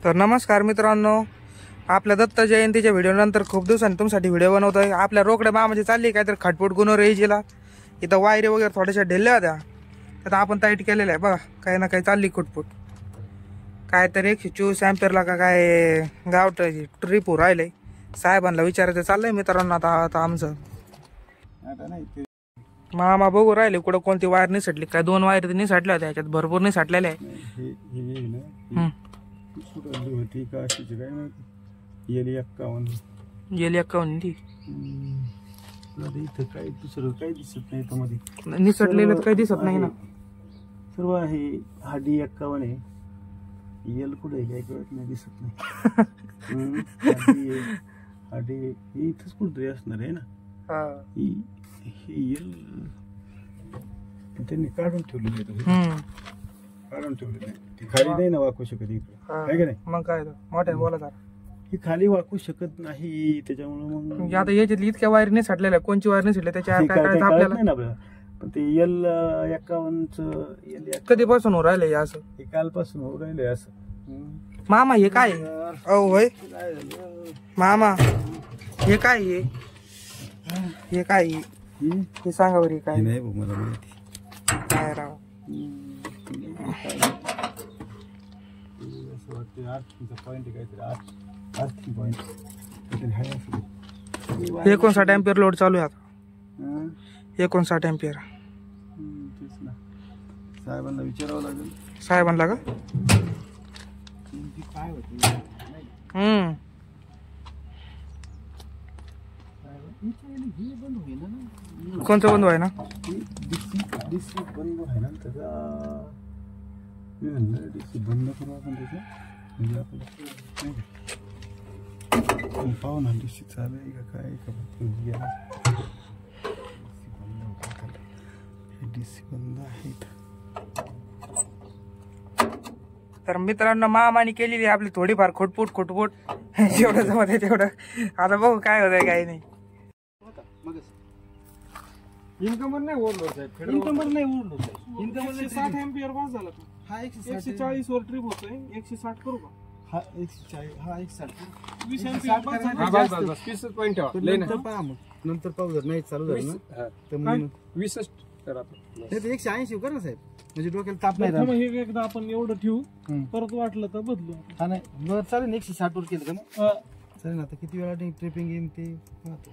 तर नमस्कार मित्रांनो, आपल्या दत्त जयंतीच्या व्हिडिओ नंतर खूप दिवसांनी तुमसाठी व्हिडिओ बनवतोय। आपल्या रोकड्या मामाची चालली काहीतरी खटपट गुन्हा रेजीला, इथं वायरे वगैरे थोड्याशा ढिल्ल्या होत्या, तर आपण टाईट केलेलं आहे बघा। काही ना काही चालली खुटपुट, काहीतरी 124 अँपिअरला का काय गावठाची ट्रिप राहिले। साहेबांना विचारायचं चाललंय मित्रांनो। आता आमचं मामा बघू राहिले कुठं कोणती वायर निसटली, काय 2 वायर निसटल्या होत्या, त्याच्यात भरपूर निसटलेल्या आहे। होती का अशी काय माहिती, येली 51 ती इथं काय दुसरं काही दिसत नाही, मध्ये निसटलेलं काही दिसत नाही ना। सर्व आहे हाडी 51 आहे, येल कुठे काय कळत नाही, दिसत नाही। हाडी इथंच कुठतरी असणार आहे ना। ही येल त्यांनी काढून ठेवलेली आहे, काढून ठेवलेली आहे ती, खाली नाही ना वाकू शकत इकडे, आहे का नाही? मग काय मोठ्या बोला जरा, ही खाली वाकू शकत नाही, त्याच्यामुळे मग आता याच्यातली इतक्या वायर निसटलेल्या, कोणची वायर निसटली त्याच्या काय कळत आपल्याला नाही ना आपल्याला। पण ते एल 51 कधीपासून हो राहिले असं? हे कालपासून होऊ राहिले असं। मामा हे काय अहो होय मामा, हे काय हे काय हे सांगा बरं, काय नाही मला माहिती काय राव? असं वाटतं आर्थिंगचा पॉईंट आहे, काहीतरी आर्थिंग पॉईंट काहीतरी आहे असं। 59 अँपिअर लोड चालू आहे आता, 59 अँपिअर। तेच ना, साहेबांना विचारावं लागेल। साहेबांना का? काय होतं कोणतं बंद आहे ना? डीसी बंद आहे ना त्याचा, मी म्हणलं डीसी बंद करू आपण त्याचा, म्हणजे आपण पाहू ना डीसी चालू आहे का काय का, डीसी बंद आहे। तर मित्रांनो, मामाने केलेली आपली थोडीफार खोटपूट जेवढं जमत आहे तेवढं, आता बघू काय होत आहे काय नाही। इनकमर नाही ओढलो साहेब, इनकमर नाही ओढलो साहेब, इनकमर 160 एम्पियर पास झाला तो। हा 140 वर ट्रिप होतोय, 160 करू का? हा 140, हा 160 20 एम्पियर पास झाला। बस 20 पॉइंट ठेवा, नंतर पहा, मग नंतर पाहू, जर नाही चालू झालं ना तर मग 20 करा आपण। नाही तर 180 कर ना साहेब, म्हणजे डोक्याला ताप नाही मग राहणार। हे एकदा आपण एवढं ठेवू, परत वाटलं तर बदलू। हा नाही बरं चालेल, 160 वर केलं का ना? हा. चालेल ना। आता किती वेळा ट्रिपिंग येईल ते पाहतो।